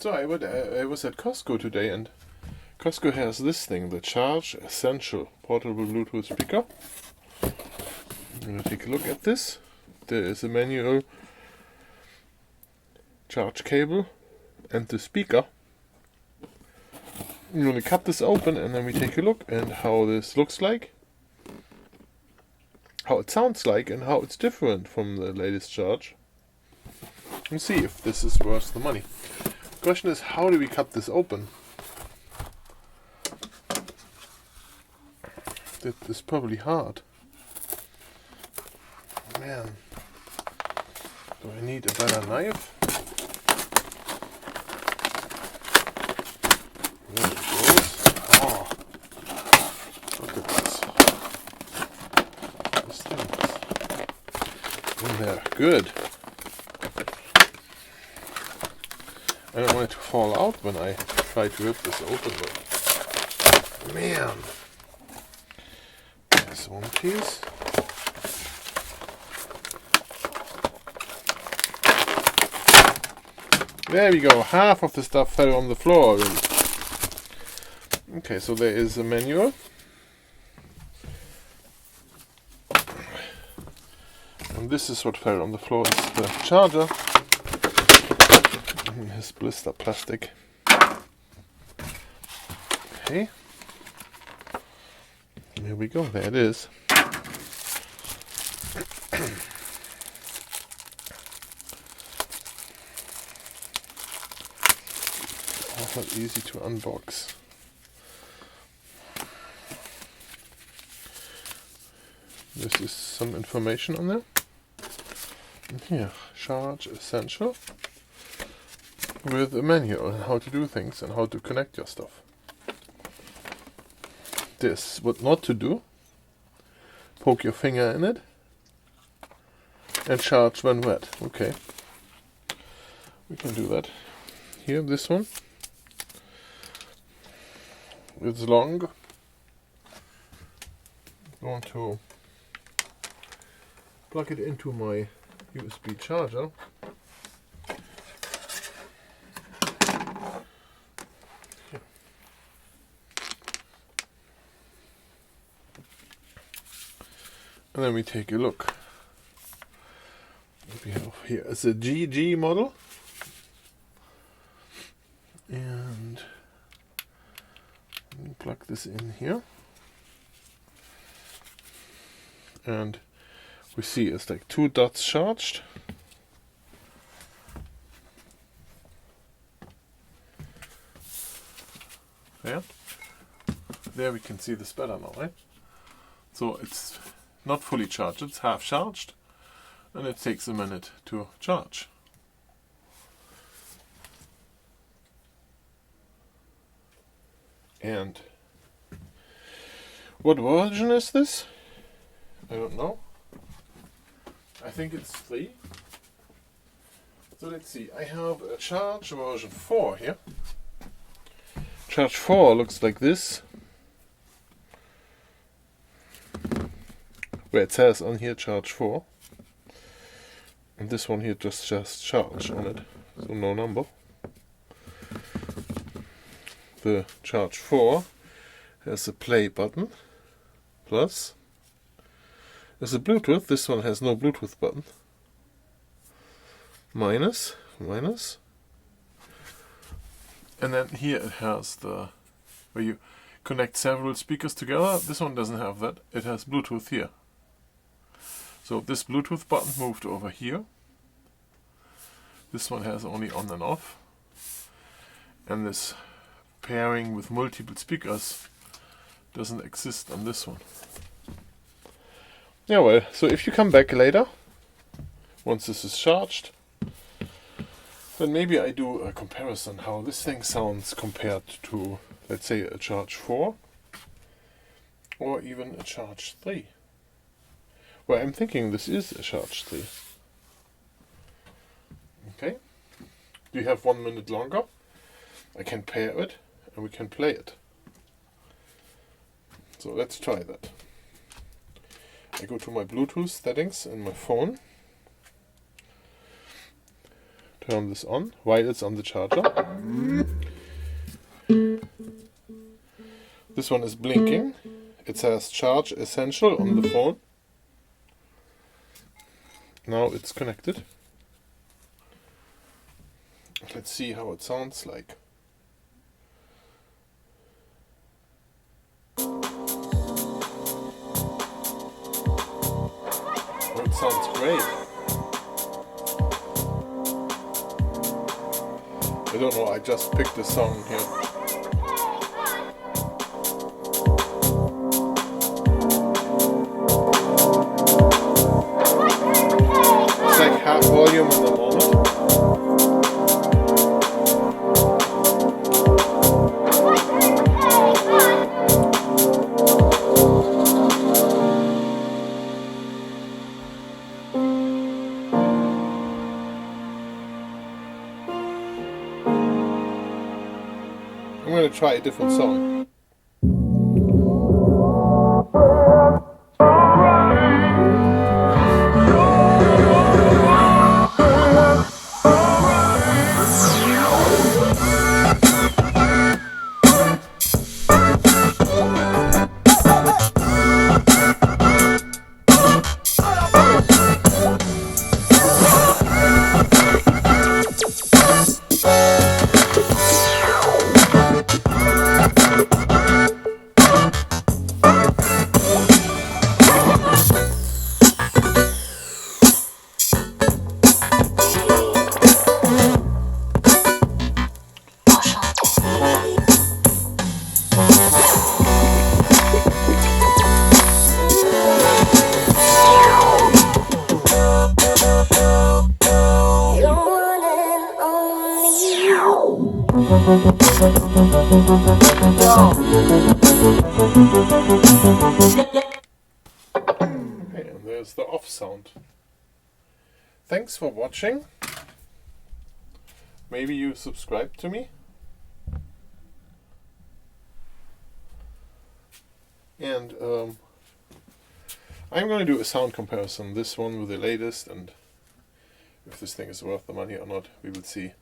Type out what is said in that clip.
So I was at Costco today, and Costco has this thing, the Charge Essential Portable Bluetooth Speaker. I'm going to take a look at this. There is a manual charge cable and the speaker. I'm going to cut this open and then we take a look at how this looks like, how it sounds like, and how it's different from the latest Charge. And see if this is worth the money. The question is, how do we cut this open? That is probably hard. Man, do I need a better knife? There it goes. Oh, look at this. This thing is in there. Good. I don't want it to fall out when I try to rip this open, but man. There's one piece. There we go, half of the stuff fell on the floor already. Okay, so there is a manual. And this is what fell on the floor, is the charger. And his blister plastic. Okay. Here we go, there it is. Not easy to unbox. This is some information on there. And here, Charge Essential, with a manual on how to do things and how to connect your stuff. This, what not to do: poke your finger in it and charge when wet. Okay, we can do that. Here, this one. It's long. I want to plug it into my USB charger. Here. And then we take a look. What we have here is a GG model. And plug this in here, and we see it's like 2 dots charged. There we can see this better now, right? So it's not fully charged, it's half charged, and it takes a minute to charge. And what version is this? I don't know. I think it's 3. So let's see. I have a Charge version 4 here. Charge 4 looks like this. Where it says on here Charge 4. And this one here just Charge on it. So no number. The Charge 4 has a play button, plus there's a Bluetooth. This one has no Bluetooth button. Minus, and then here it has the where you connect several speakers together. This one doesn't have that. It has Bluetooth here. So this Bluetooth button moved over here. This one has only on and off, and this pairing with multiple speakers doesn't exist on this one. Yeah, well, so if you come back later, once this is charged, then maybe I do a comparison how this thing sounds compared to, let's say, a Charge 4 or even a Charge 3. Well, I'm thinking this is a Charge 3. Okay, do you have 1 minute longer? I can pair it and we can play it. So let's try that. I go to my Bluetooth settings in my phone, turn this on while it's on the charger. This one is blinking. It says Charge Essential on the phone. Now it's connected. Let's see how it sounds like. Oh, it sounds great. I don't know, I just picked a song here. It's like half volume in the moment. I'm going to try a different song. Okay, and there's the off sound. Thanks for watching. Maybe you subscribe to me. And I'm going to do a sound comparison, this one with the latest, and if this thing is worth the money or not, we will see.